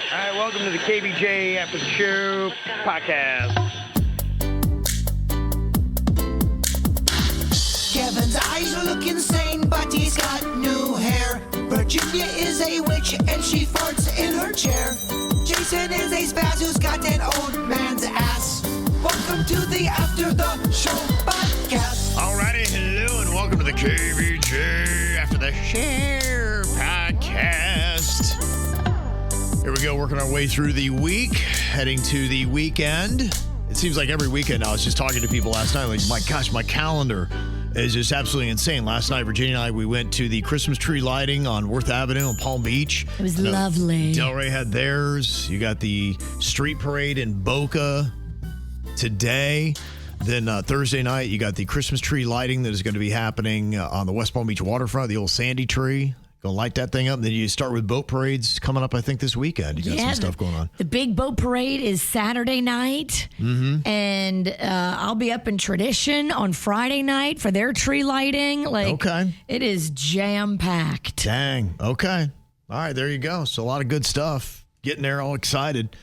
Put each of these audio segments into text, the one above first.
All right, welcome to the KVJ After the Show podcast. Kevin's eyes look insane, but he's got new hair. Virginia is a witch, and she farts in her chair. Jason is a spaz who's got an old man's ass. Welcome to the After the Show podcast. All righty, hello, and welcome to the KVJ After the Show podcast. Here we go, working our way through the week, heading to the weekend. It seems like every weekend now. I was just talking to people last night, like, my gosh, my calendar is just absolutely insane. Last night, Virginia and I, we went to the Christmas tree lighting on Worth Avenue in Palm Beach. It was lovely. Delray had theirs. You got the street parade in Boca today. Then Thursday night, you got the Christmas tree lighting that is going to be happening on the West Palm Beach waterfront, the old Sandy tree. Going to light that thing up. And then you start with boat parades coming up, I think, this weekend. You got some stuff going on. The big boat parade is Saturday night. Mm-hmm. And I'll be up in Tradition on Friday night for their tree lighting. Okay. It is jam-packed. Dang. Okay. All right, there you go. So a lot of good stuff. Getting there, all excited.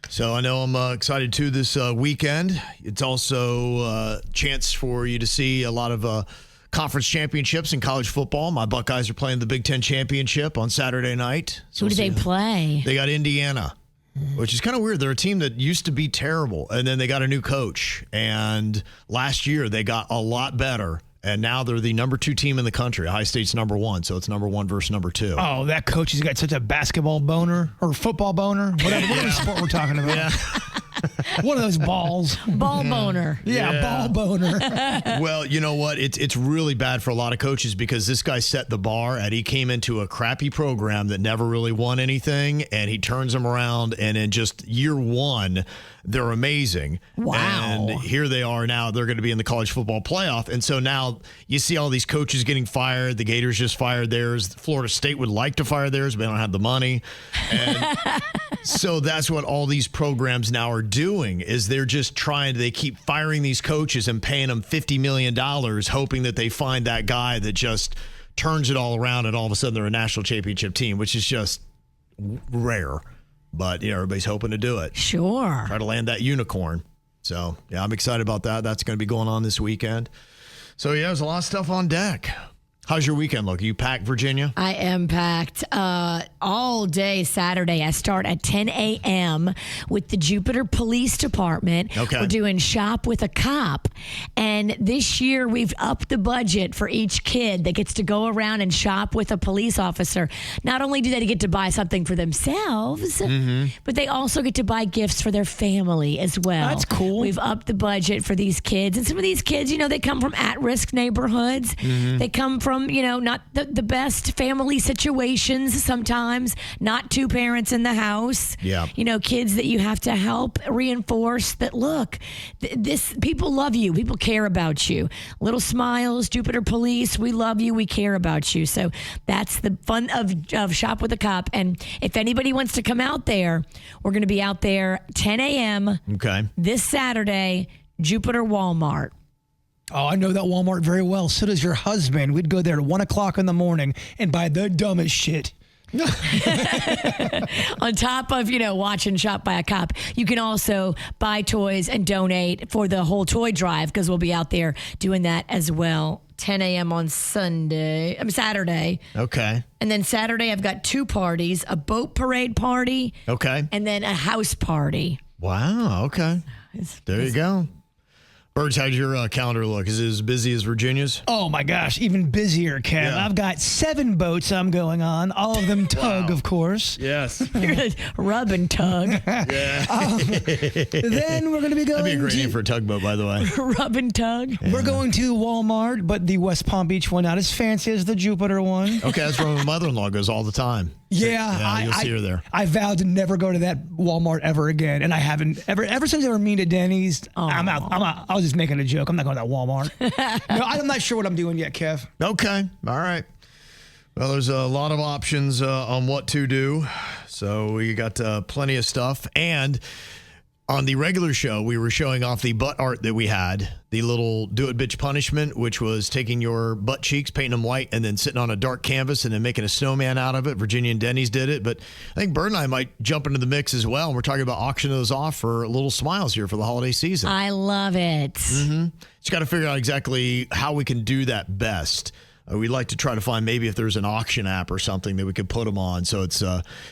So I know I'm excited, too, this weekend. It's also a chance for you to see a lot of conference championships in college football. My Buckeyes are playing the Big Ten championship on Saturday night. So Who do they play? They got Indiana, which is kind of weird. They're a team that used to be terrible, and then they got a new coach. And last year, they got a lot better. And now they're the number 2 team in the country. Ohio State's number 1, so it's number 1 versus number 2. Oh, that coach has got such a basketball boner or football boner, whatever sport we're talking about. Yeah. One of those balls. Ball boner. Yeah, ball boner. Well, you know what? It's really bad for a lot of coaches because this guy set the bar and he came into a crappy program that never really won anything, and he turns them around, and in just year 1, they're amazing. Wow. And here they are now. They're going to be in the college football playoff. And so now you see all these coaches getting fired. The Gators just fired theirs. Florida State would like to fire theirs, but they don't have the money. And so that's what all these programs now are doing is they're just they keep firing these coaches and paying them $50 million, hoping that they find that guy that just turns it all around and all of a sudden they're a national championship team, which is just rare. But, everybody's hoping to do it. Sure. Try to land that unicorn. So, yeah, I'm excited about that. That's going to be going on this weekend. So, yeah, there's a lot of stuff on deck. How's your weekend look? Are you packed, Virginia? I am packed all day Saturday. I start at 10 a.m. with the Jupiter Police Department. Okay. We're doing Shop with a Cop. And this year we've upped the budget for each kid that gets to go around and shop with a police officer. Not only do they get to buy something for themselves, but they also get to buy gifts for their family as well. That's cool. We've upped the budget for these kids. And some of these kids, they come from at-risk neighborhoods. They come from not the best family situations sometimes, not 2 parents in the house. Yeah. Kids that you have to help reinforce that, look, people love you. People care about you. Little smiles, Jupiter Police, we love you. We care about you. So that's the fun of Shop with a Cop. And if anybody wants to come out there, we're going to be out there 10 a.m. Okay. this Saturday, Jupiter Walmart. Oh, I know that Walmart very well. So does your husband. We'd go there at 1 o'clock in the morning and buy the dumbest shit. On top of, watch and shop by a cop, you can also buy toys and donate for the whole toy drive because we'll be out there doing that as well. 10 a.m. on Saturday. Okay. And then Saturday, I've got 2 parties, a boat parade party. Okay. And then a house party. Wow. Okay. There you go. Birds, how's your calendar look? Is it as busy as Virginia's? Oh, my gosh. Even busier, Kev. Yeah. I've got 7 boats I'm going on. All of them tug, of course. Yes. You're gonna rub and tug. Yeah. Then we're going to be going That'd be a great name for a tugboat, by the way. Rub and tug. Yeah. We're going to Walmart, but the West Palm Beach one, not as fancy as the Jupiter one. Okay, that's where my mother-in-law goes all the time. Yeah, you'll see her there. I vowed to never go to that Walmart ever again, and I haven't ever since they were mean to Denny's. I'm out. I was just making a joke. I'm not going to that Walmart. No, I'm not sure what I'm doing yet, Kev. Okay, all right. Well, there's a lot of options on what to do, so we got plenty of stuff. And On the regular show, we were showing off the butt art that we had, the little do it bitch punishment, which was taking your butt cheeks, painting them white, and then sitting on a dark canvas and then making a snowman out of it. Virginia and Denny's did it, but I think Bird and I might jump into the mix as well. And we're talking about auctioning those off for little smiles here for the holiday season. I love it. Just got to figure out exactly how we can do that best. We'd like to try to find maybe if there's an auction app or something that we could put them on. So it's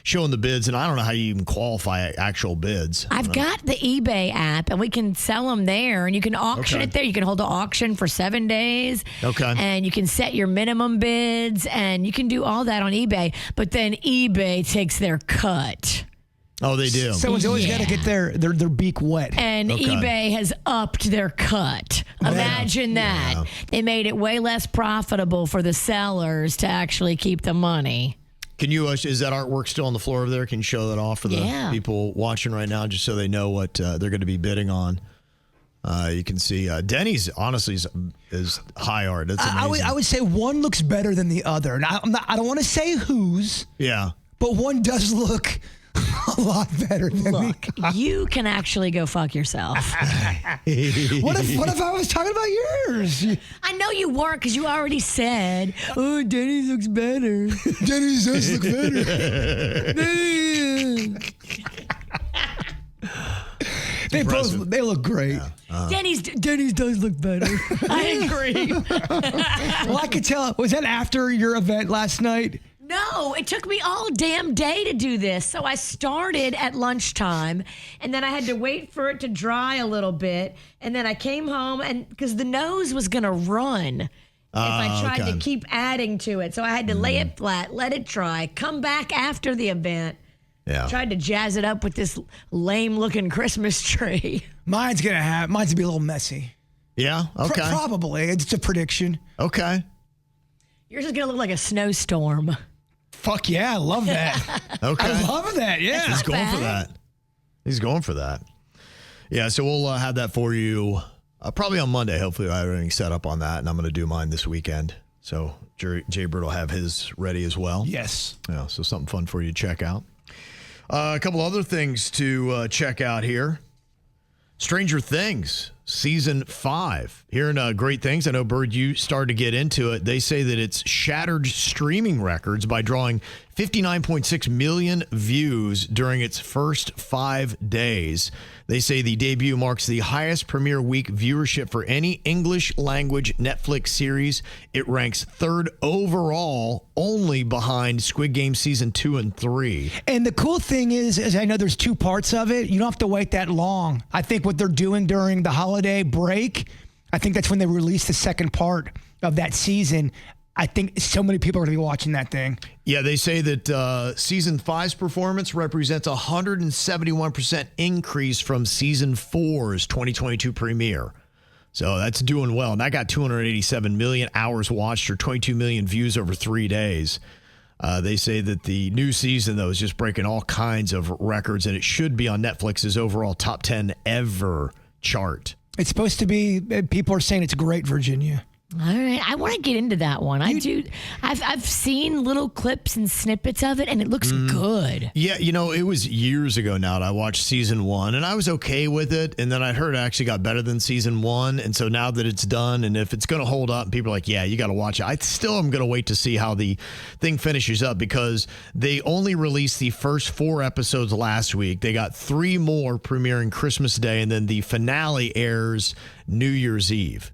showing the bids. And I don't know how you even qualify actual bids. I've got the eBay app, and we can sell them there. And you can auction it there. You can hold an auction for 7 days. Okay. And you can set your minimum bids. And you can do all that on eBay. But then eBay takes their cut. Oh, they do. Someone's always got to get their beak wet. And eBay has upped their cut. Imagine that. Yeah. They made it way less profitable for the sellers to actually keep the money. Can you, is that artwork still on the floor over there? Can you show that off for the people watching right now just so they know what they're going to be bidding on? You can see Denny's, honestly, is high art. That's amazing. I would say one looks better than the other. And I don't want to say whose. Yeah. But one does look a lot better than Look, you can actually go fuck yourself. What if I was talking about yours? I know you weren't because you already said, oh, Denny's looks better. Denny's does look better. They look great. Yeah. Denny's does look better. I agree. Well, I could tell. Was that after your event last night? No, it took me all damn day to do this. So I started at lunchtime, and then I had to wait for it to dry a little bit. And then I came home, and because the nose was going to run if I tried to keep adding to it. So I had to lay it flat, let it dry, come back after the event. Yeah. Tried to jazz it up with this lame-looking Christmas tree. Mine's gonna be a little messy. Yeah? Okay. Probably. It's a prediction. Okay. Yours is going to look like a snowstorm. Fuck yeah, I love that. Okay. I love that, yeah. He's going for bad. that. He's going for that. Yeah, so we'll have that for you probably on Monday. Hopefully I have everything set up on that, and I'm going to do mine this weekend. So Jay Bird will have his ready as well. Yes. Yeah, so something fun for you to check out. A couple other things to check out here. Stranger Things, Season 5. Hearing great things. I know, Bird, you started to get into it. They say that it's shattered streaming records by drawing 59.6 million views during its first 5 days. They say the debut marks the highest premiere week viewership for any English language Netflix series. It ranks third overall, only behind Squid Game Season 2 and 3. And the cool thing is I know there's 2 parts of it. You don't have to wait that long. I think what they're doing during the holiday break, I think that's when they release the second part of that season. I think so many people are going to be watching that thing. Yeah, they say that Season 5's performance represents a 171% increase from Season 4's 2022 premiere. So that's doing well. And that got 287 million hours watched or 22 million views over 3 days. They say that the new season, though, is just breaking all kinds of records, and it should be on Netflix's overall top 10 ever chart. It's supposed to be, people are saying it's great, Virginia. All right, I want to get into that one. I've seen little clips and snippets of it, and it looks good. Yeah, you know, it was years ago now that I watched Season 1, and I was okay with it, and then I heard it actually got better than Season 1, and so now that it's done, and if it's going to hold up, and people are like, yeah, you got to watch it. I still am going to wait to see how the thing finishes up, because they only released the first 4 episodes last week. They got 3 more premiering Christmas Day, and then the finale airs New Year's Eve.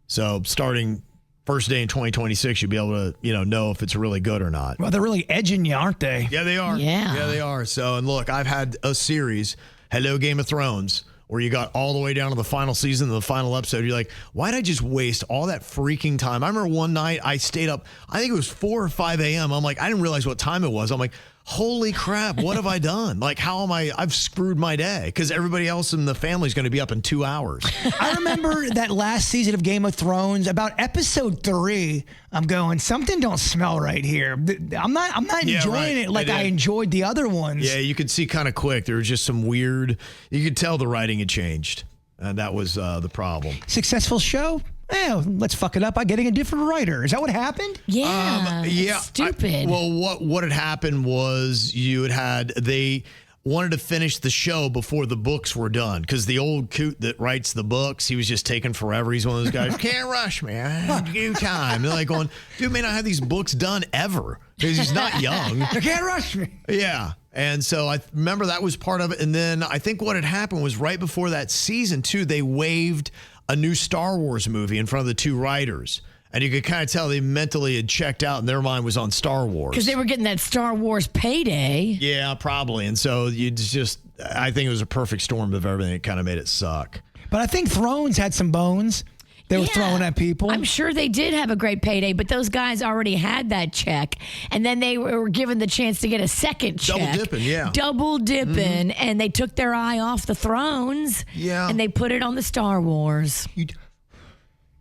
So starting first day in 2026, you'll be able to, know if it's really good or not. Well, they're really edging you, aren't they? Yeah, they are. Yeah, they are. So, and look, I've had a series, Hello Game of Thrones, where you got all the way down to the final season, the final episode. You're like, why'd I just waste all that freaking time? I remember one night I stayed up, I think it was 4 or 5 a.m. I'm like, I didn't realize what time it was. I'm like, holy crap, what have I done? Like, I've screwed my day, because everybody else in the family is going to be up in 2 hours. I remember that last season of Game of Thrones, about episode 3, I'm going, something don't smell right here. I'm not enjoying it like I enjoyed the other ones. Yeah, you could see kind of quick. There was just some weird, you could tell the writing had changed. And that was the problem. Successful show? Let's fuck it up by getting a different writer. Is that what happened? Yeah. Yeah. Stupid. What had happened was they wanted to finish the show before the books were done because the old coot that writes the books, he was just taking forever. He's one of those guys, can't rush me. I have to give you time. They're like going, dude may not have these books done ever because he's not young. You can't rush me. Yeah. And so I remember that was part of it. And then I think what had happened was right before that season, too, they waived a new Star Wars movie in front of the two writers. And you could kind of tell they mentally had checked out and their mind was on Star Wars. Because they were getting that Star Wars payday. Yeah, probably. And so I think it was a perfect storm of everything. It kind of made it suck. But I think Thrones had some bones. They were throwing at people. I'm sure they did have a great payday, but those guys already had that check. And then they were given the chance to get a second check. Double dipping, yeah. Double dipping. And they took their eye off the Thrones. Yeah. And they put it on the Star Wars.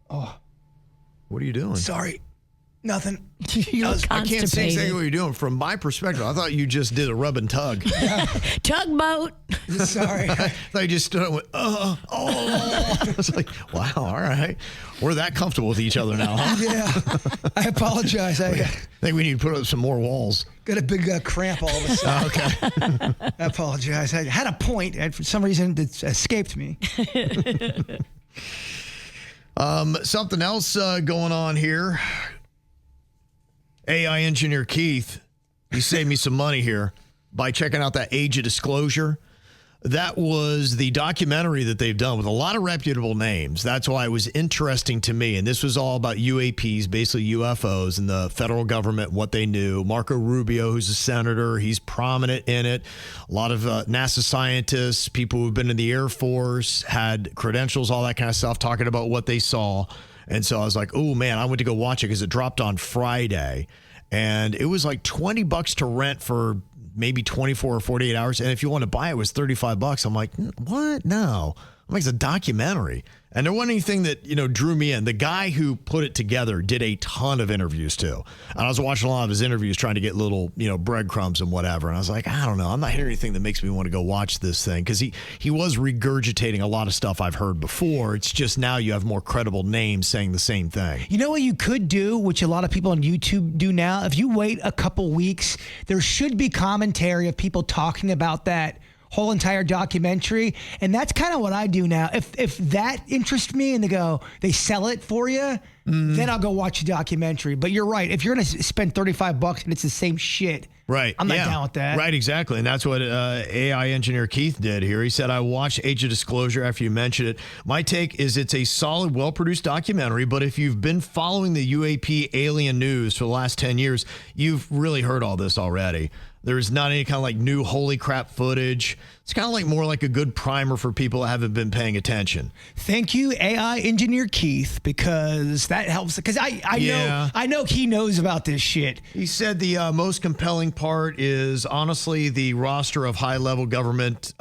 What are you doing? Sorry. Nothing. You look I can't say exactly constipated. what you're doing. From my perspective, I thought you just did a rub and tug. Tugboat. Sorry. I thought you just stood up and went, I was like, wow, all right. We're that comfortable with each other now, huh? Yeah. I apologize. I think we need to put up some more walls. got a big cramp all of a sudden. Okay. I apologize. I had a point, and for some reason it escaped me. Something else going on here. AI engineer Keith, he saved me some money here by checking out that Age of Disclosure. That was the documentary that they've done with a lot of reputable names. That's why it was interesting to me. And this was all about UAPs, basically UFOs, and the federal government, what they knew. Marco Rubio, who's a senator, he's prominent in it. A lot of NASA scientists, people who've been in the Air Force, had credentials, all that kind of stuff, talking about what they saw. And so I was like, oh, man, I went to go watch it because it dropped on Friday. And it was like $20 to rent for maybe 24 or 48 hours. And if you want to buy it, it was $35. I'm like, what? No. I'm like, it's a documentary. And there wasn't anything that, drew me in. The guy who put it together did a ton of interviews too. And I was watching a lot of his interviews trying to get little, breadcrumbs and whatever. And I was like, I don't know. I'm not hearing anything that makes me want to go watch this thing. Because he was regurgitating a lot of stuff I've heard before. It's just now you have more credible names saying the same thing. You know what you could do, which a lot of people on YouTube do now? If you wait a couple weeks, there should be commentary of people talking about that whole entire documentary. And that's kind of what I do now. If that interests me and they sell it for you, then I'll go watch the documentary. But you're right. If you're going to spend $35 and it's the same shit, right? I'm not down with that. Right, exactly. And that's what AI engineer Keith did here. He said, I watched Age of Disclosure after you mentioned it. My take is it's a solid, well-produced documentary, but if you've been following the UAP alien news for the last 10 years, you've really heard all this already. There's not any kind of like new holy crap footage. It's kind of like more like a good primer for people that haven't been paying attention. Thank you, AI engineer Keith, because that helps. Because I know he knows about this shit. He said the most compelling part is honestly the roster of high-level government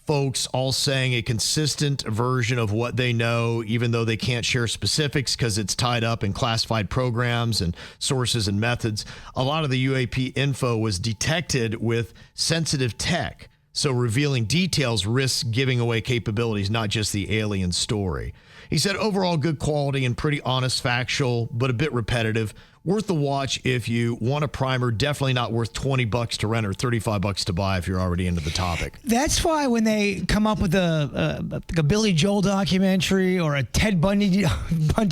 folks all saying a consistent version of what they know, even though they can't share specifics because it's tied up in classified programs and sources and methods. A lot of the UAP info was detected with sensitive tech, so revealing details risks giving away capabilities, not just the alien story. He said overall good quality and pretty honest, factual, but a bit repetitive. Worth the watch if you want a primer. Definitely not worth $20 to rent or $35 to buy if you're already into the topic. That's why when they come up with a Billy Joel documentary or a Ted Bundy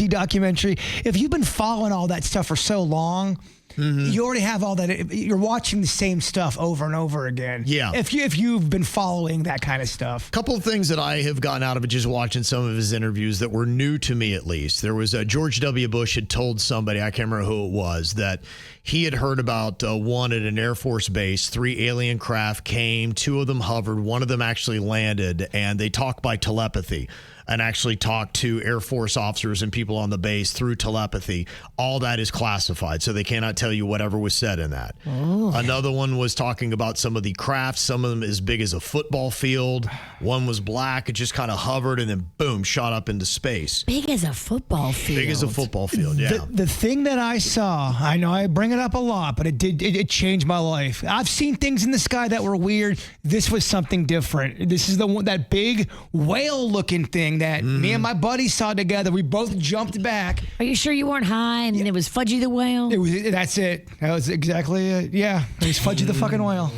documentary, if you've been following all that stuff for so long, you already have all that. You're watching the same stuff over and over again. Yeah. If you've been following that kind of stuff. Couple of things that I have gotten out of it just watching some of his interviews that were new to me, at least. There was George W. Bush had told somebody, I can't remember who it was, that he had heard about one at an Air Force base. 3 alien craft came, 2 of them hovered, 1 of them actually landed, and they talked by telepathy and actually talked to Air Force officers and people on the base through telepathy. All that is classified, so they cannot tell you whatever was said in that. Another one was talking about some of the crafts, some of them as big as a football field. One was black, it just kind of hovered and then boom, shot up into space. Big as a football field. Big as a football field, yeah. The thing that I saw, I know I bring it up a lot, but it changed my life. I've seen things in the sky that were weird. This was something different. This is that big whale-looking thing. thing that me and my buddy saw together. We both jumped back. Are you sure you weren't high and it was Fudgy the Whale? That's it. That was exactly it. Yeah, it was Fudgy the fucking whale.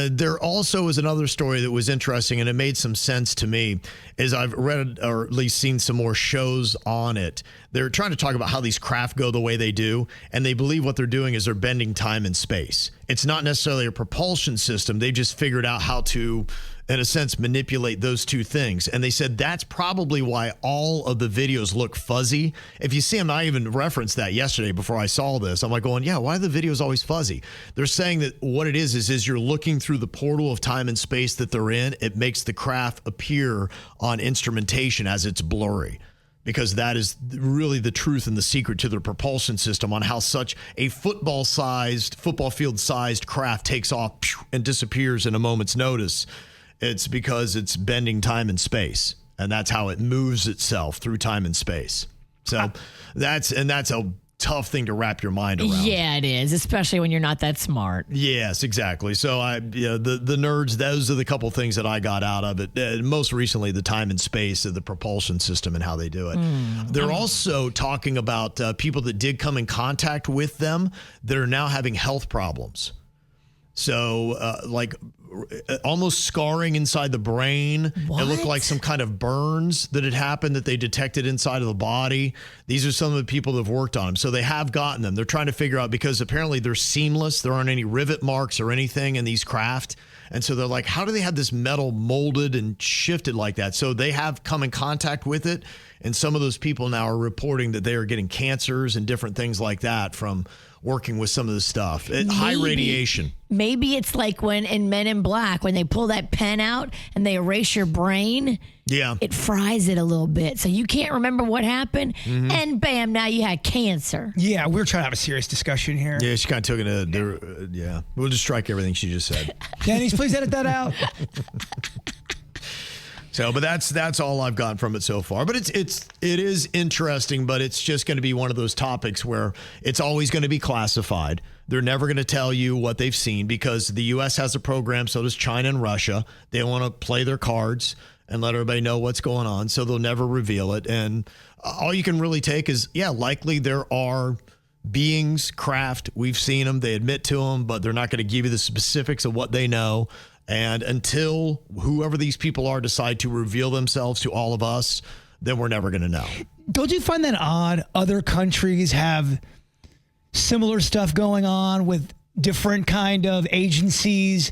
There also was another story that was interesting, and it made some sense to me, as I've read or at least seen some more shows on it. They're trying to talk about how these craft go the way they do, and they believe what they're doing is they're bending time and space. It's not necessarily a propulsion system. They just figured out how to, in a sense, manipulate those two things. And they said that's probably why all of the videos look fuzzy. If you see them, I even referenced that yesterday before I saw this. I'm like going, yeah, why are the videos always fuzzy? They're saying that what it is you're looking through the portal of time and space that they're in. It makes the craft appear on instrumentation as it's blurry, because that is really the truth and the secret to their propulsion system on how such a football field sized craft takes off and disappears in a moment's notice. It's because it's bending time and space, and that's how it moves itself through time and space. So that's a tough thing to wrap your mind around. Yeah, it is, especially when you're not that smart. Yes, exactly. So the nerds, those are the couple things that I got out of it. Most recently, the time and space of the propulsion system and how they do it. They're also talking about people that did come in contact with them that are now having health problems. So like almost scarring inside the brain. What? It looked like some kind of burns that had happened that they detected inside of the body. These are some of the people that have worked on them. So they have gotten them. They're trying to figure out, because apparently they're seamless. There aren't any rivet marks or anything in these craft. And so they're like, how do they have this metal molded and shifted like that? So they have come in contact with it. And some of those people now are reporting that they are getting cancers and different things like that from working with some of the stuff. High radiation. Maybe it's like when in Men in Black, when they pull that pen out and they erase your brain. Yeah. It fries it a little bit. So you can't remember what happened. And bam, now you had cancer. Yeah, we're trying to have a serious discussion here. Yeah, she kind of took it. Yeah. We'll just strike everything she just said. Dennis, please edit that out. So, but that's all I've gotten from it so far. But it is interesting, but it's just going to be one of those topics where it's always going to be classified. They're never going to tell you what they've seen, because the U.S. has a program, so does China and Russia. They want to play their cards and let everybody know what's going on, so they'll never reveal it. And all you can really take is, yeah, likely there are beings, craft. We've seen them. They admit to them, but they're not going to give you the specifics of what they know. And until whoever these people are decide to reveal themselves to all of us, then we're never going to know. Don't you find that odd? Other countries have similar stuff going on with different kind of agencies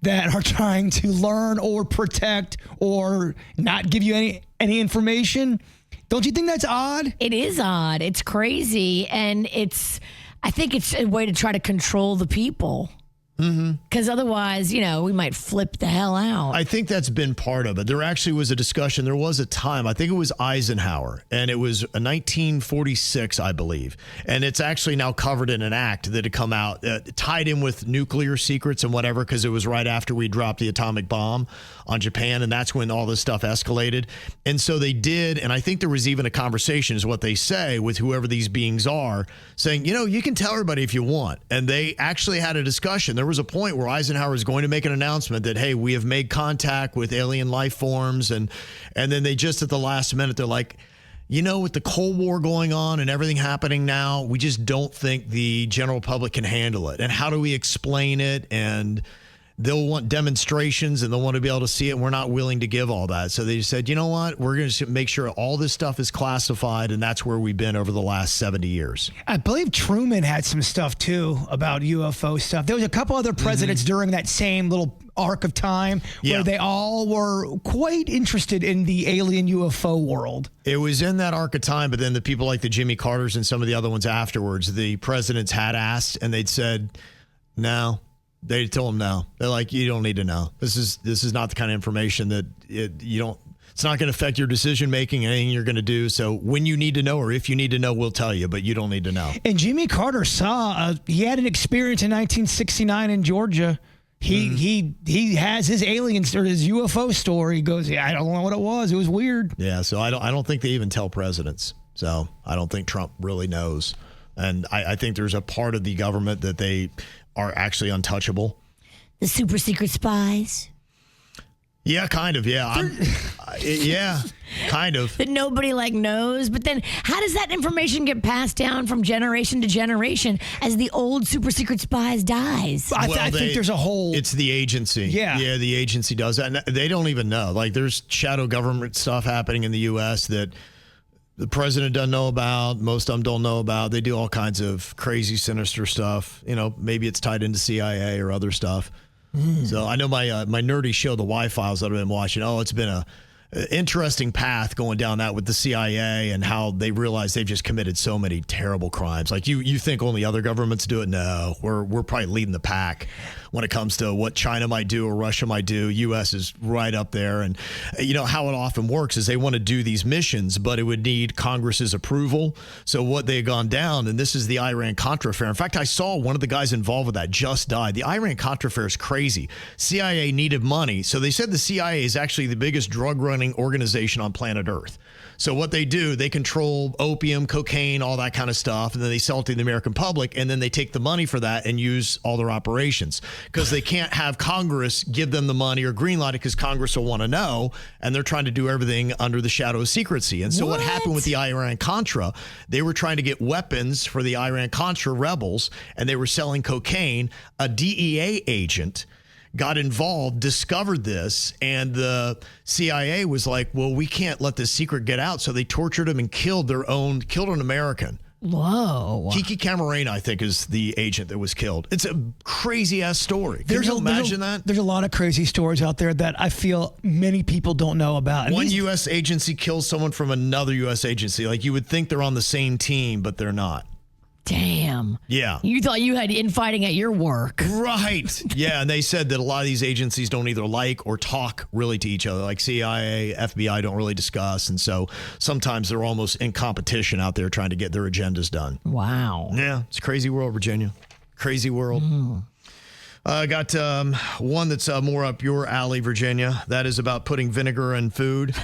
that are trying to learn or protect or not give you any information. Don't you think that's odd? It is odd. It's crazy. And I think it's a way to try to control the people. Because otherwise, we might flip the hell out. I think that's been part of it. There actually was a discussion. There was a time, I think it was Eisenhower, and it was 1946, I believe. And it's actually now covered in an act that had come out, tied in with nuclear secrets and whatever, because it was right after we dropped the atomic bomb on Japan, and that's when all this stuff escalated. And so they did, and I think there was even a conversation, is what they say, with whoever these beings are, saying, you can tell everybody if you want. And they actually had a discussion. There was a point where Eisenhower was going to make an announcement that, hey, we have made contact with alien life forms. And then they just at the last minute, they're like, with the Cold War going on and everything happening now, we just don't think the general public can handle it. And how do we explain it? And they'll want demonstrations and they'll want to be able to see it. And we're not willing to give all that. So they just said, you know what? We're going to make sure all this stuff is classified. And that's where we've been over the last 70 years. I believe Truman had some stuff too about UFO stuff. There was a couple other presidents during that same little arc of time where they all were quite interested in the alien UFO world. It was in that arc of time, but then the people like the Jimmy Carters and some of the other ones afterwards, the presidents had asked and they'd said, no. They told him no. They're like, you don't need to know. This is not the kind of information that it's not going to affect your decision making, anything you're going to do. So when you need to know, or if you need to know, we'll tell you, but you don't need to know. And Jimmy Carter he had an experience in 1969 in Georgia. He has his aliens or his UFO story. He goes, I don't know what it was. It was weird. Yeah. So I don't think they even tell presidents. So I don't think Trump really knows. And I think there's a part of the government that they are actually untouchable. The super secret spies. Yeah, kind of. Yeah. Yeah, kind of. That nobody knows. But then how does that information get passed down from generation to generation as the old super secret spies dies? I think there's a whole... It's the agency. Yeah. Yeah, the agency does that. And they don't even know. There's shadow government stuff happening in the U.S. that the president doesn't know about. Most of them don't know about. They do all kinds of crazy, sinister stuff. Maybe it's tied into CIA or other stuff. So I know my nerdy show, The Y-Files, that I've been watching. Oh, it's been a interesting path going down that with the CIA and how they realize they've just committed so many terrible crimes. You think only other governments do it? No, we're probably leading the pack when it comes to what China might do or Russia might do. U.S. is right up there. And how it often works is they want to do these missions, but it would need Congress's approval. So what they had gone down, and this is the Iran-Contra affair. In fact, I saw one of the guys involved with that just died. The Iran-Contra affair is crazy. CIA needed money. So they said the CIA is actually the biggest drug running organization on planet Earth. So what they do, they control opium, cocaine, all that kind of stuff, and then they sell it to the American public, and then they take the money for that and use all their operations because they can't have Congress give them the money or greenlight it because Congress will want to know, and they're trying to do everything under the shadow of secrecy. And so what happened with the Iran-Contra, they were trying to get weapons for the Iran-Contra rebels, and they were selling cocaine. A DEA agent got involved, discovered this, and the CIA was like, well, we can't let this secret get out. So they tortured him and killed an American. Whoa. Kiki Camarena, I think, is the agent that was killed. It's a crazy-ass story. Can you imagine that? There's a lot of crazy stories out there that I feel many people don't know about. One U.S. agency kills someone from another U.S. agency. You would think they're on the same team, but they're not. Damn. Yeah. You thought you had infighting at your work. Right. Yeah, and they said that a lot of these agencies don't either like or talk really to each other. Like CIA, FBI don't really discuss. And so sometimes they're almost in competition out there trying to get their agendas done. Wow. Yeah, it's a crazy world, Virginia. Crazy world. I got one that's more up your alley, Virginia. That is about putting vinegar in food.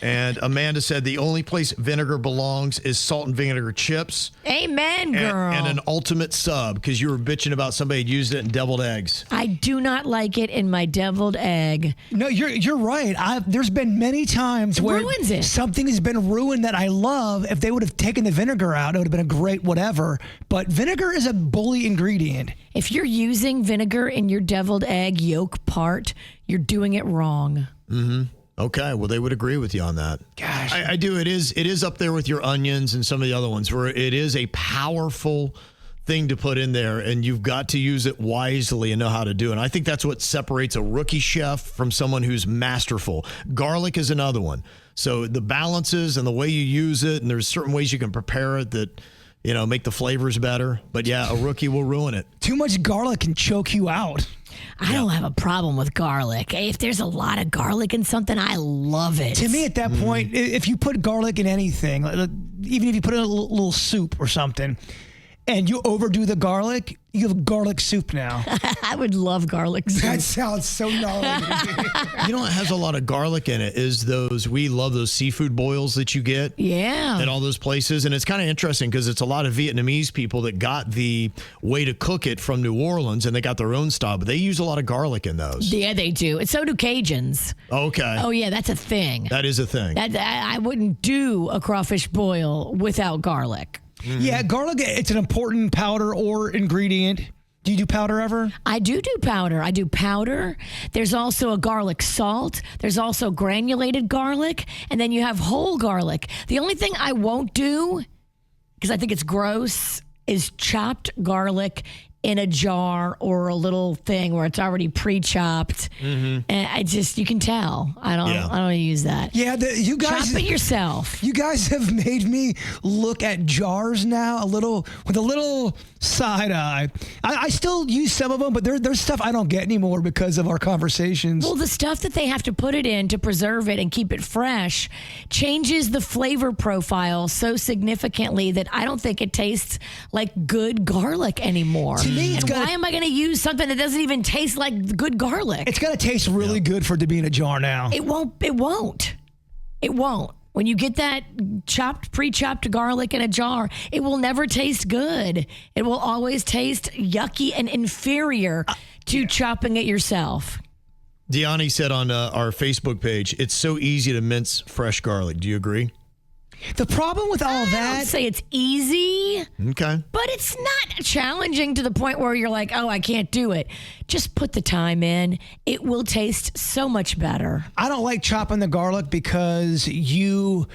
And Amanda said the only place vinegar belongs is salt and vinegar chips. Amen, girl. And an ultimate sub, because you were bitching about somebody had used it in deviled eggs. I do not like it in my deviled egg. No, you're right. There's been many times where ruins it. Something has been ruined that I love. If they would have taken the vinegar out, it would have been a great whatever. But vinegar is a bully ingredient. If you're using vinegar in your deviled egg yolk part, you're doing it wrong. Mm-hmm. Okay, well, they would agree with you on that. Gosh. I do. It is up there with your onions and some of the other ones where it is a powerful thing to put in there, and you've got to use it wisely and know how to do it. And I think that's what separates a rookie chef from someone who's masterful. Garlic is another one. So the balances and the way you use it, and there's certain ways you can prepare it that make the flavors better. But yeah, a rookie will ruin it. Too much garlic can choke you out. I don't have a problem with garlic. If there's a lot of garlic in something, I love it. To me, at that point, if you put garlic in anything, even if you put it in a little soup or something, and you overdo the garlic, you have garlic soup now. I would love garlic soup. That sounds so gnarly. What has a lot of garlic in it is we love those seafood boils that you get. Yeah. At all those places. And it's kind of interesting because it's a lot of Vietnamese people that got the way to cook it from New Orleans, and they got their own style, but they use a lot of garlic in those. Yeah, they do. And so do Cajuns. Okay. Oh, yeah, that's a thing. That is a thing. I wouldn't do a crawfish boil without garlic. Mm-hmm. Yeah, garlic, it's an important powder or ingredient. Do you do powder ever? I do powder. I do powder. There's also a garlic salt. There's also granulated garlic. And then you have whole garlic. The only thing I won't do, because I think it's gross, is chopped garlic in a jar or a little thing where it's already pre-chopped. Mm-hmm. And you can tell. I don't use that. Yeah, you guys chop it yourself. You guys have made me look at jars now with a little side eye. I still use some of them, but there's stuff I don't get anymore because of our conversations. Well, the stuff that they have to put it in to preserve it and keep it fresh changes the flavor profile so significantly that I don't think it tastes like good garlic anymore. And why am I going to use something that doesn't even taste like good garlic? It's going to taste really good for it to be in a jar now. It won't. When you get that pre-chopped garlic in a jar, it will never taste good. It will always taste yucky and inferior to chopping it yourself. Deani said on our Facebook page, it's so easy to mince fresh garlic. Do you agree? The problem with all I'd that, say it's easy, Okay. but it's not challenging to the point where you're like, oh, I can't do it. Just put the time in. It will taste so much better. I don't like chopping the garlic because you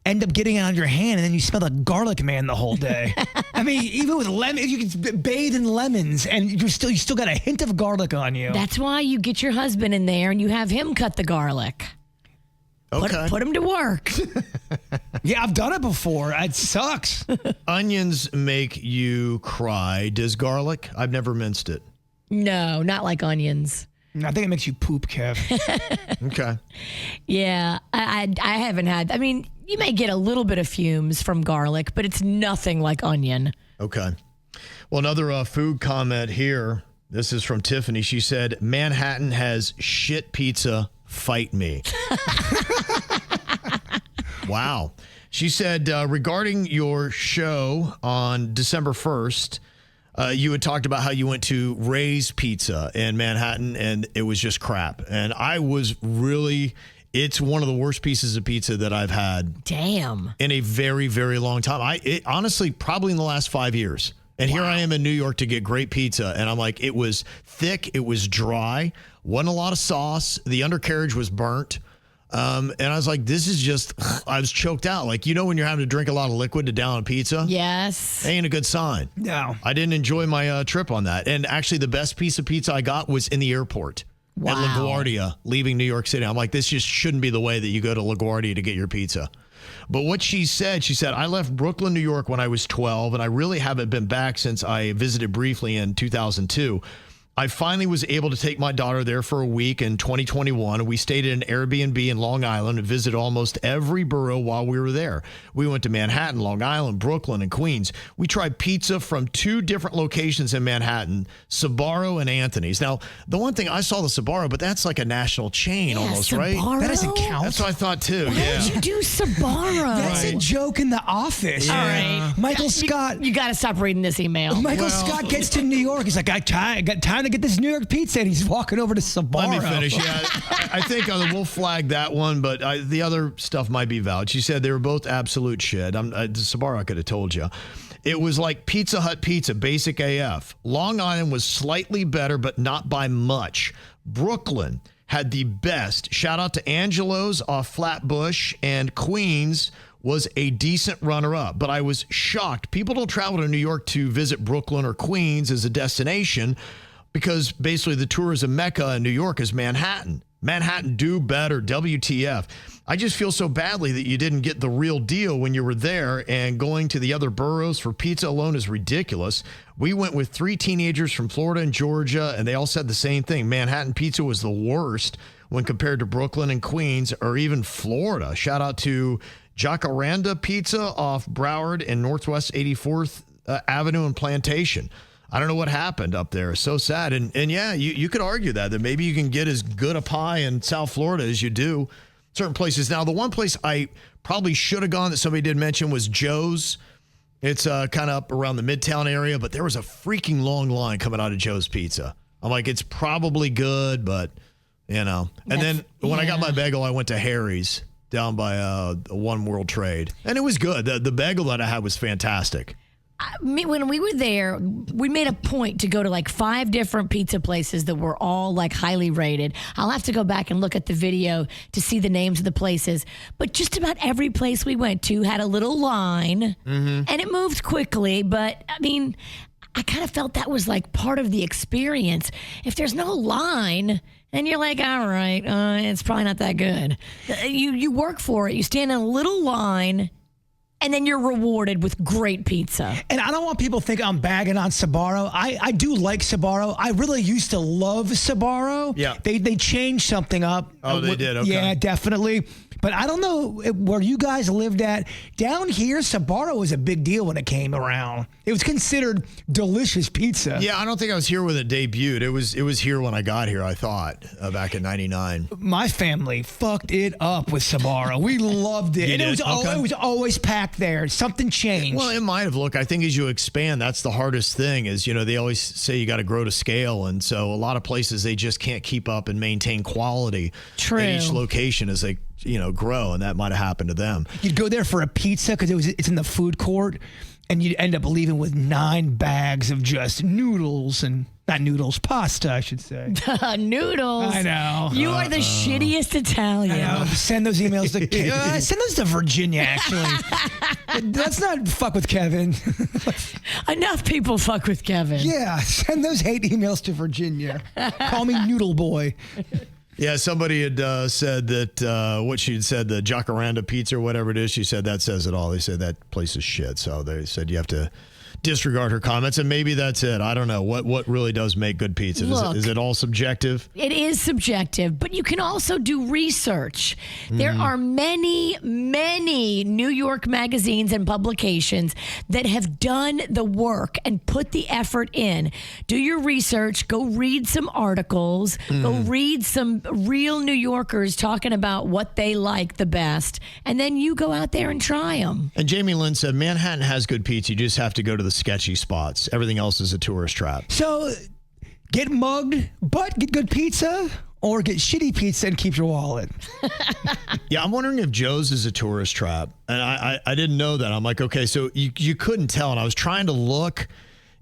end up getting it on your hand and then you smell the garlic man the whole day. I mean, even with lemon, you can bathe in lemons and you still got a hint of garlic on you. That's why you get your husband in there and you have him cut the garlic. Okay. Put him to work. Yeah, I've done it before. It sucks. Onions make you cry. Does garlic? I've never minced it. No, not like onions. I think it makes you poop, Kev. Okay. Yeah, I haven't had. I mean, you may get a little bit of fumes from garlic, but it's nothing like onion. Okay. Well, another food comment here. This is from Tiffany. She said, Manhattan has shit pizza. Fight me. Wow. She said, regarding your show on December 1st, you had talked about how you went to Ray's Pizza in Manhattan and it was just crap. And I was really, it's one of the worst pieces of pizza that I've had. Damn. In a very, very long time. Honestly, probably in the last 5 years. And here I am in New York to get great pizza. And I'm like, it was thick. It was dry. Wasn't a lot of sauce. The undercarriage was burnt. And I was like, this is just, I was choked out. Like, when you're having to drink a lot of liquid to down a pizza? Yes. Ain't a good sign. No. I didn't enjoy my trip on that. And actually, the best piece of pizza I got was in the airport. Wow. At LaGuardia, leaving New York City. I'm like, this just shouldn't be the way that you go to LaGuardia to get your pizza. But what she said, I left Brooklyn, New York when I was 12, and I really haven't been back since I visited briefly in 2002. I finally was able to take my daughter there for a week in 2021. We stayed at an Airbnb in Long Island and visited almost every borough while we were there. We went to Manhattan, Long Island, Brooklyn, and Queens. We tried pizza from 2 different locations in Manhattan, Sbarro and Anthony's. Now, the one thing, I saw the Sbarro, but that's like a national chain almost, right? Sbarro? That doesn't count. That's what I thought too. Why Yeah. did you do Sbarro? That's a joke in The Office. All right. Michael Scott. You got to stop reading this email. Michael Scott gets to New York. He's like, I got time to get this New York pizza, and he's walking over to Sbarro. Let me finish. Yeah, I think we'll flag that one, but the other stuff might be valid. She said they were both absolute shit. Sbarro, I could have told you. It was like Pizza Hut pizza, basic AF. Long Island was slightly better, but not by much. Brooklyn had the best. Shout out to Angelo's off Flatbush, and Queens was a decent runner-up. But I was shocked. People don't travel to New York to visit Brooklyn or Queens as a destination, because basically the tourism mecca in New York is Manhattan. Manhattan, do better, WTF. I just feel so badly that you didn't get the real deal when you were there, and going to the other boroughs for pizza alone is ridiculous. We went with 3 teenagers from Florida and Georgia, and they all said the same thing. Manhattan pizza was the worst when compared to Brooklyn and Queens, or even Florida. Shout out to Jacaranda Pizza off Broward and Northwest 84th Avenue and Plantation. I don't know what happened up there. So sad. And yeah, you could argue that maybe you can get as good a pie in South Florida as you do certain places. Now, the one place I probably should have gone that somebody did mention was Joe's. It's kind of up around the Midtown area, but there was a freaking long line coming out of Joe's Pizza. I'm like, it's probably good, but, And then when I got my bagel, I went to Harry's down by One World Trade. And it was good. The bagel that I had was fantastic. When we were there, we made a point to go to like 5 different pizza places that were all like highly rated. I'll have to go back and look at the video to see the names of the places. But just about every place we went to had a little line, and it moved quickly. But I mean, I kind of felt that was like part of the experience. If there's no line, then you're like, all right, it's probably not that good. You work for it. You stand in a little line, and then you're rewarded with great pizza. And I don't want people to think I'm bagging on Sbarro. I do like Sbarro. I really used to love Sbarro. Yeah. They changed something up. Oh, they did? Okay. Yeah, definitely. But I don't know where you guys lived at. Down here, Sbarro was a big deal when it came around. It was considered delicious pizza. Yeah, I don't think I was here when it debuted. It was here when I got here, I thought, back in 99. My family fucked it up with Sbarro. We loved it. And it was, it was always packed there. Something changed. Well, it might have. Look, I think as you expand, that's the hardest thing is, they always say you got to grow to scale. And so a lot of places, they just can't keep up and maintain quality at each location as they grow, and that might have happened to them. You'd go there for a pizza because it's in the food court, and you'd end up leaving with 9 bags of just noodles and not noodles, pasta, I should say. Noodles. I know. You are the shittiest Italian. I know. Send those emails to send those to Virginia. Actually, let's not fuck with Kevin. Enough people fuck with Kevin. Yeah, send those hate emails to Virginia. Call me Noodle Boy. Yeah, somebody had said that what she had said, the Jacaranda pizza or whatever it is, she said that says it all. They said that place is shit. So they said you have to disregard her comments, and maybe that's it. I don't know. What really does make good pizza? Is it all subjective? It is subjective, but you can also do research. There are many, many New York magazines and publications that have done the work and put the effort in. Do your research. Go read some articles. Go read some real New Yorkers talking about what they like the best, and then you go out there and try them. And Jamie Lynn said, Manhattan has good pizza. You just have to go to the sketchy spots. Everything else is a tourist trap. So get mugged, but get good pizza, or get shitty pizza and keep your wallet. Yeah, I'm wondering if Joe's is a tourist trap. And I didn't know that. I'm like, okay, so you couldn't tell. And I was trying to look,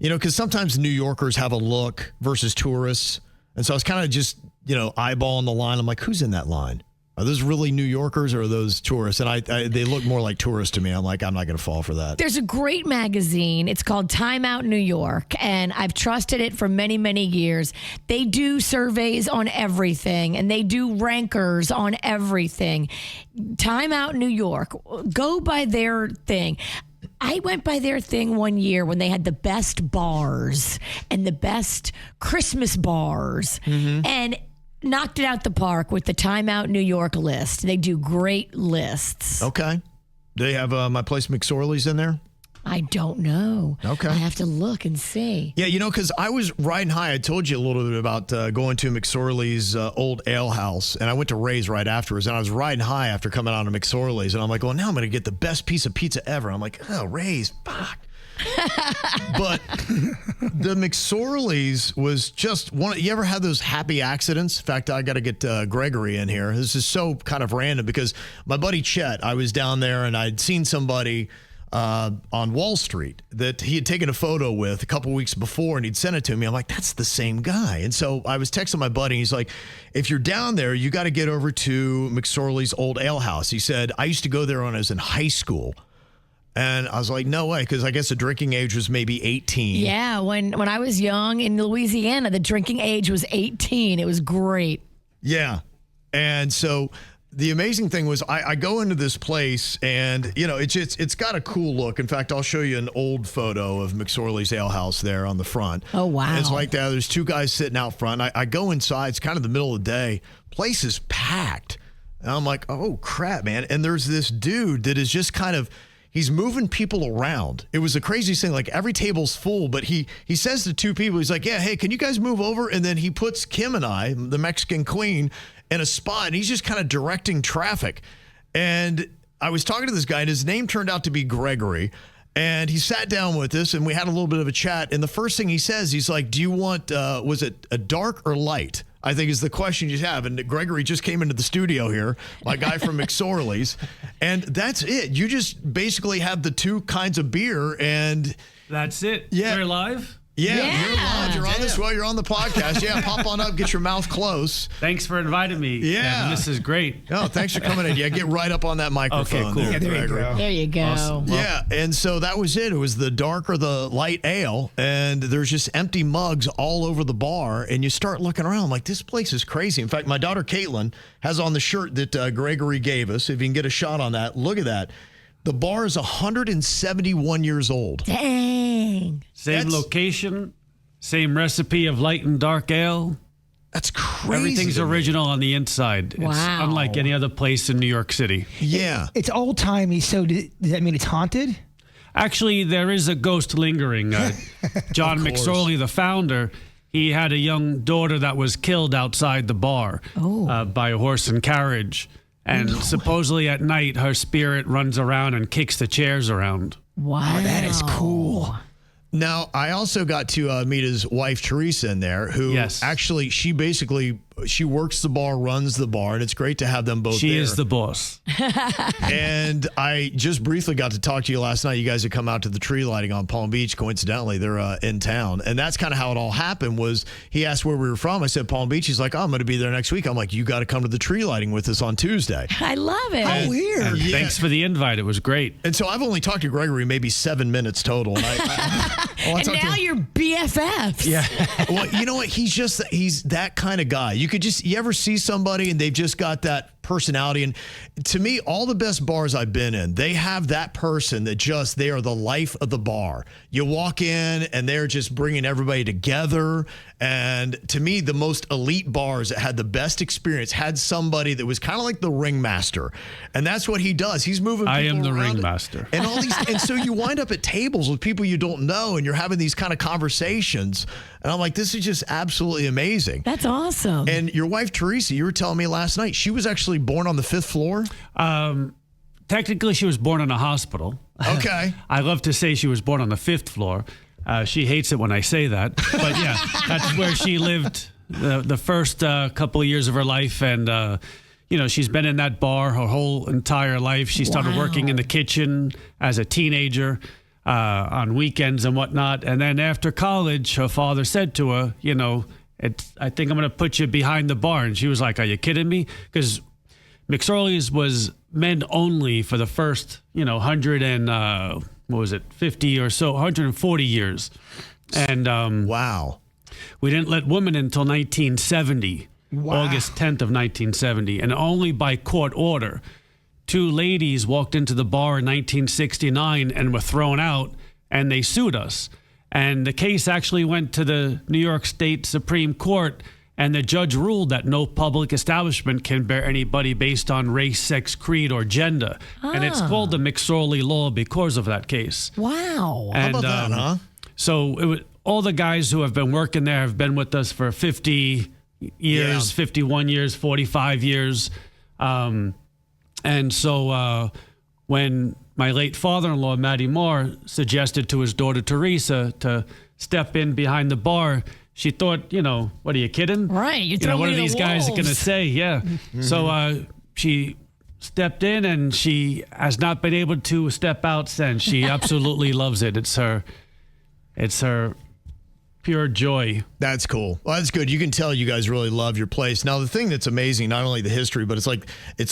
because sometimes New Yorkers have a look versus tourists. And so I was kind of just, eyeballing the line. I'm like, who's in that line? Are those really New Yorkers or are those tourists? And they look more like tourists to me. I'm like, I'm not going to fall for that. There's a great magazine. It's called Time Out New York, and I've trusted it for many, many years. They do surveys on everything, and they do rankers on everything. Time Out New York. Go by their thing. I went by their thing one year when they had the best bars and the best Christmas bars. And knocked it out the park with the Time Out New York list. They do great lists. Okay. Do they have My Place McSorley's in there? I don't know. Okay. I have to look and see. Yeah, because I was riding high. I told you a little bit about going to McSorley's old ale house, and I went to Ray's right afterwards, and I was riding high after coming out of McSorley's, and I'm like, well, now I'm going to get the best piece of pizza ever. I'm like, oh, Ray's, fuck. But the McSorley's was just one. You ever had those happy accidents? In fact, I got to get Gregory in here. This is so kind of random because my buddy Chet, I was down there and I'd seen somebody on Wall Street that he had taken a photo with a couple weeks before, and he'd sent it to me. I'm like, that's the same guy. And so I was texting my buddy, and he's like, if you're down there, you got to get over to McSorley's old ale house. He said, I used to go there when I was in high school. And I was like, no way, because I guess the drinking age was maybe 18. Yeah, when I was young in Louisiana, the drinking age was 18. It was great. Yeah. And so the amazing thing was I go into this place and, it's got a cool look. In fact, I'll show you an old photo of McSorley's Ale House there on the front. Oh, wow. And it's like that. There's 2 guys sitting out front. I go inside. It's kind of the middle of the day. Place is packed. And I'm like, oh, crap, man. And there's this dude that is just kind of, he's moving people around. It was the craziest thing. Like every table's full, but he says to 2 people, he's like, yeah, hey, can you guys move over? And then he puts Kim and I, the Mexican queen, in a spot, and he's just kind of directing traffic. And I was talking to this guy, and his name turned out to be Gregory. And he sat down with us, and we had a little bit of a chat. And the first thing he says, he's like, do you want, was it a dark or light? I think is the question you have. And Gregory just came into the studio here, my guy from McSorley's. And that's it. You just basically have the 2 kinds of beer, and that's it. Yeah. We're live? Yeah, you're live. You're on this. Well, you're on the podcast. Yeah, pop on up. Get your mouth close. Thanks for inviting me. Yeah. Kevin. This is great. Oh, thanks for coming in. Yeah, get right up on that microphone. Okay, cool. There, There you go. There you go. Awesome. Well, yeah, and so that was it. It was the dark or the light ale, and there's just empty mugs all over the bar, and you start looking around. I'm like, this place is crazy. In fact, my daughter Caitlin has on the shirt that Gregory gave us. If you can get a shot on that, look at that. The bar is 171 years old. Dang. Same location, same recipe of light and dark ale. That's crazy. crazy. Everything's to me. original on the inside. It's Wow. unlike any other place in New York City. Yeah. It's old timey. So does that mean it's haunted? Actually, there is a ghost lingering. John McSorley, the founder, he had a young daughter that was killed outside the bar by a horse and carriage. And supposedly at night, her spirit runs around and kicks the chairs around. Wow. That is cool. Now, I also got to meet his wife, Teresa, in there, who Yes. actually, she works the bar, runs the bar, and it's great to have them both She there. is the boss. And I just briefly got to talk to you last night. You guys had come out to the tree lighting on Palm Beach. Coincidentally, they're in town. And that's kind of how it all happened was he asked where we were from. I said, Palm Beach. He's like, oh, I'm going to be there next week. I'm like, you got to come to the tree lighting with us on Tuesday. I love it. How weird. And thanks for the invite. It was great. And so I've only talked to Gregory maybe 7 minutes total. And And now you're BFFs. Yeah. Well, you know what? He's that kind of guy. You ever see somebody and they've just got that personality. And to me, all the best bars I've been in, they have that person that they are the life of the bar. You walk in and they're just bringing everybody together. And to me, the most elite bars that had the best experience had somebody that was kind of like the ringmaster. And that's what he does. He's moving people I am the around. ringmaster. And all these, and so you wind up at tables with people you don't know and you're having these kind of conversations. And I'm like, this is just absolutely amazing. That's awesome. And your wife, Teresa, you were telling me last night, she was actually born on the 5th floor. Technically, she was born in a hospital. Okay. I love to say she was born on the 5th floor. She hates it when I say that. But yeah, that's where she lived the first couple of years of her life. And, she's been in that bar her whole entire life. She started working in the kitchen as a teenager on weekends and whatnot. And then after college, her father said to her, I think I'm going to put you behind the bar. And she was like, are you kidding me? Because McSorley's was men only for the first, 50 or so, 140 years. And Wow. we didn't let women until 1970, August 10th of 1970. And only by court order, 2 ladies walked into the bar in 1969 and were thrown out, and they sued us. And the case actually went to the New York State Supreme Court, and the judge ruled that no public establishment can bear anybody based on race, sex, creed, or gender. And it's called the McSorley Law because of that case. Wow. How And, about that, huh? So all the guys who have been working there have been with us for 50 years, 51 years, 45 years. And so when my late father-in-law, Matty Moore, suggested to his daughter, Teresa, to step in behind the bar, she thought, what are you kidding? Right, you throw what me are to these the guys going to wolves. say? Yeah. So she stepped in, and she has not been able to step out since. She absolutely loves it. It's her pure joy. That's cool. Well, that's good. You can tell you guys really love your place. Now, the thing that's amazing, not only the history, but it's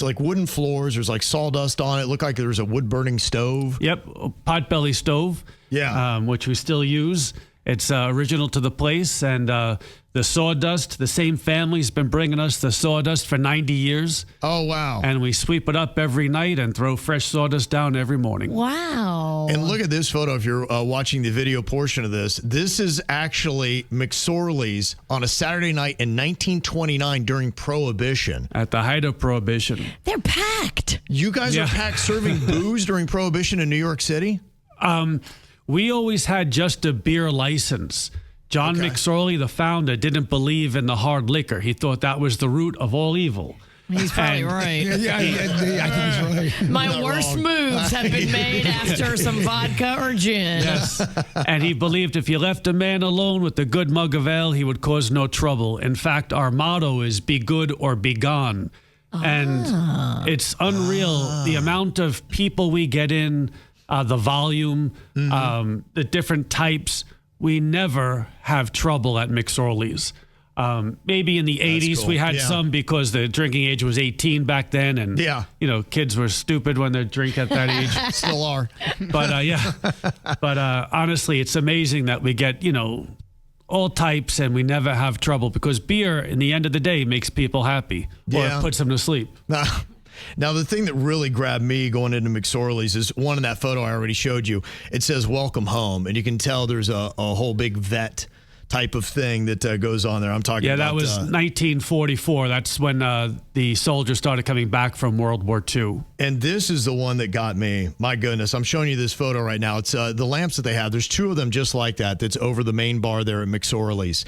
like wooden floors. There's like sawdust on it. It looked like there was a wood burning stove. Yep, potbelly stove. Yeah. Which we still use. It's original to the place, and the sawdust. The same family's been bringing us the sawdust for 90 years, Oh, wow. and we sweep it up every night and throw fresh sawdust down every morning. Wow. And look at this photo if you're watching the video portion of this. This is actually McSorley's on a Saturday night in 1929 during Prohibition. At the height of Prohibition. They're packed. You guys Yeah. are packed serving booze during Prohibition in New York City? We always had just a beer license. John Okay. McSorley, the founder, didn't believe in the hard liquor. He thought that was the root of all evil. He's probably And- right. Yeah, I think he's right. My Not worst wrong. moves have been made after some vodka or gin. Yes. And he believed if you left a man alone with a good mug of ale, he would cause no trouble. In fact, our motto is be good or be gone. And it's unreal the amount of people we get in, the volume, the different types. We never have trouble at McSorley's. Maybe in the 80s cool. we had Yeah. some because the drinking age was 18 back then. And, Yeah. kids were stupid when they drink at that age. Still are. But honestly, it's amazing that we get, all types and we never have trouble because beer, in the end of the day, makes people happy or Yeah. puts them to sleep. Now, the thing that really grabbed me going into McSorley's is one in that photo I already showed you. It says welcome home, and you can tell there's a whole big vet type of thing that goes on there. I'm talking about. Yeah, that was 1944. That's when the soldiers started coming back from World War II. And this is the one that got me. My goodness, I'm showing you this photo right now. It's the lamps that they have. There's 2 of them just like that. That's over the main bar there at McSorley's.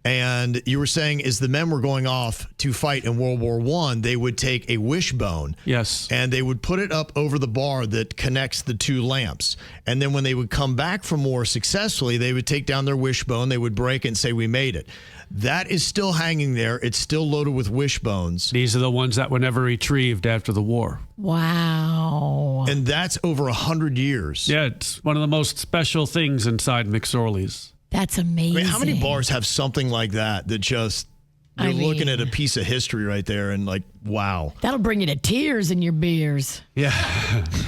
And you were saying as the men were going off to fight in World War I, they would take a wishbone. Yes. And they would put it up over the bar that connects the 2 lamps. And then when they would come back from war successfully, they would take down their wishbone. They would break it and say, we made it. That is still hanging there. It's still loaded with wishbones. These are the ones that were never retrieved after the war. Wow. And that's over 100 years. Yeah, it's one of the most special things inside McSorley's. That's amazing. I mean, how many bars have something like that just, you're looking at a piece of history right there and like, wow. That'll bring you to tears in your beers. Yeah.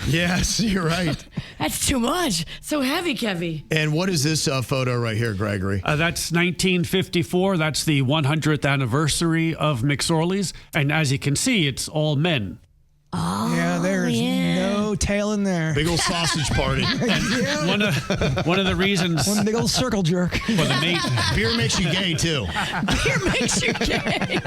Yes, you're right. That's too much. So heavy, Kevy. And what is this photo right here, Gregory? That's 1954. That's the 100th anniversary of McSorley's. And as you can see, it's all men. Oh, Yeah, there's no tail in there. Big old sausage party. One of the reasons One big old circle jerk. for the main Beer makes you gay, too. Beer makes you gay.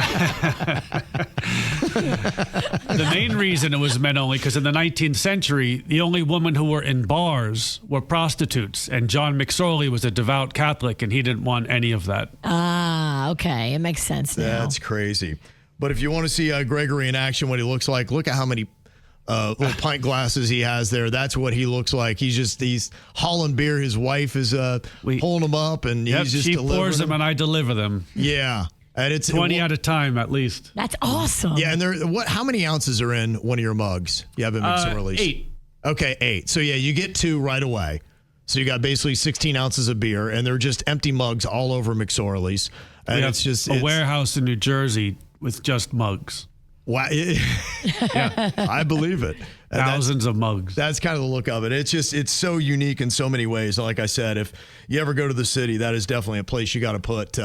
the main reason it was men only, because in the 19th century, the only women who were in bars were prostitutes, and John McSorley was a devout Catholic, and he didn't want any of that. Ah, okay. It makes sense now. That's crazy. But if you want to see Gregory in action, what he looks like, look at how many little pint glasses he has there. That's what he looks like. He's hauling beer. His wife is pulling them up, and Yep, he's just she delivering pours them, and I deliver them. Yeah. And it's 20 at a time, at least. That's awesome. Yeah, and how many ounces are in one of your mugs? You have a McSorley's? 8. Okay, 8. So yeah, you get 2 right away. So you got basically 16 ounces of beer, and they're just empty mugs all over McSorley's. And We have it's just a warehouse in New Jersey with just mugs. Wow. I believe it. And Thousands of mugs. That's kind of the look of it. It's so unique in so many ways. Like I said, if you ever go to the city, that is definitely a place you got to put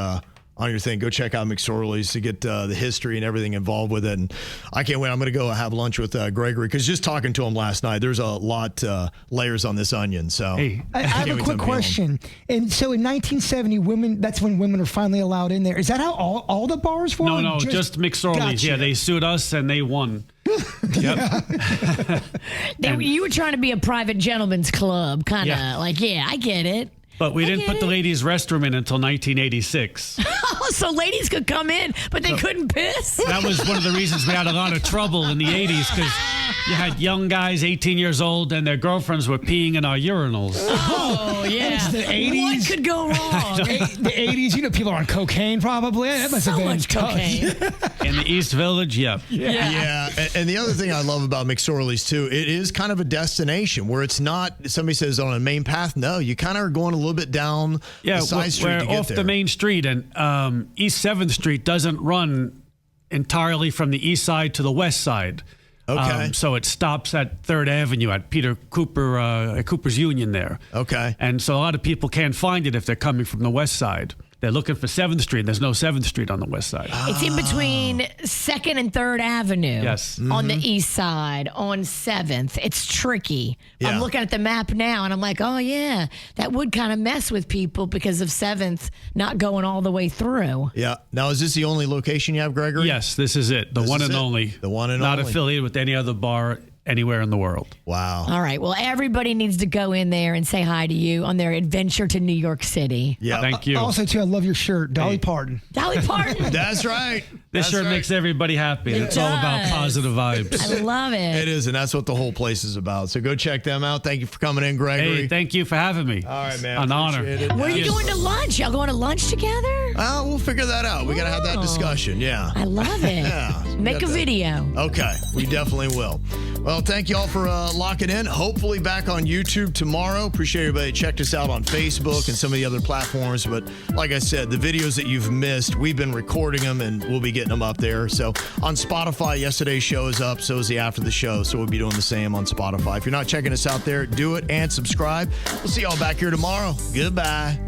on your thing. Go check out McSorley's to get the history and everything involved with it. And I can't wait. I'm going to go have lunch with Gregory, because just talking to him last night, there's a lot layers on this onion. So Hey. I have a quick question. And so in 1970, that's when women are finally allowed in there. Is that how all the bars were? No, just McSorley's. Gotcha. Yeah, they sued us and they won. Yep. You were trying to be a private gentleman's club, kind of like, I get it. But we didn't put the ladies' restroom in until 1986. Oh, so ladies could come in, but they couldn't piss? That was one of the reasons we had a lot of trouble in the 80s, because you had young guys, 18 years old, and their girlfriends were peeing in our urinals. Oh, yeah. It's the 80s. What could go wrong? The 80s, people are on cocaine probably. That must So have been much tough. cocaine. In the East Village, yep. Yeah. And the other thing I love about McSorley's too, it is kind of a destination where it's not, somebody says on a main path. No, you kind of are going a little bit down the side street we're to get off there. the main street, and East 7th Street doesn't run entirely from the east side to the west side. Okay. So it stops at 3rd Avenue at Cooper's Union there. Okay. And so a lot of people can't find it if they're coming from the west side. They're looking for 7th Street. There's no 7th Street on the west side. It's in between 2nd and 3rd Avenue. Yes. On the east side, on 7th. It's tricky. Yeah. I'm looking at the map now, and I'm like, oh, yeah, that would kind of mess with people because of 7th not going all the way through. Yeah. Now, is this the only location you have, Gregory? Yes, this is it. The This one is and it. only. The one and Not only. affiliated with any other bar anywhere in the world. Wow. All right. Well, everybody needs to go in there and say hi to you on their adventure to New York City. Yeah. Thank you. Also, too, I love your shirt. Dolly Parton. Dolly Parton. That's right. This That's shirt right. makes everybody happy. It It's all about does. positive vibes. I love it. It is, and that's what the whole place is about. So go check them out. Thank you for coming in, Gregory. Hey, thank you for having me. All right, man. An honor. Appreciate it. Where are you going to lunch? Y'all going to lunch together? We'll figure that out. We got to have that discussion. Yeah. I love it. Yeah. Make a Got that. video. Okay, we definitely will. Well, thank you all for locking in. Hopefully back on YouTube tomorrow. Appreciate everybody. Checked us out on Facebook and some of the other platforms. But like I said, the videos that you've missed, we've been recording them and we'll be getting them up there. So on Spotify, yesterday's show is up. So is the after the show. So we'll be doing the same on Spotify. If you're not checking us out there, do it and subscribe. We'll see y'all back here tomorrow. Goodbye.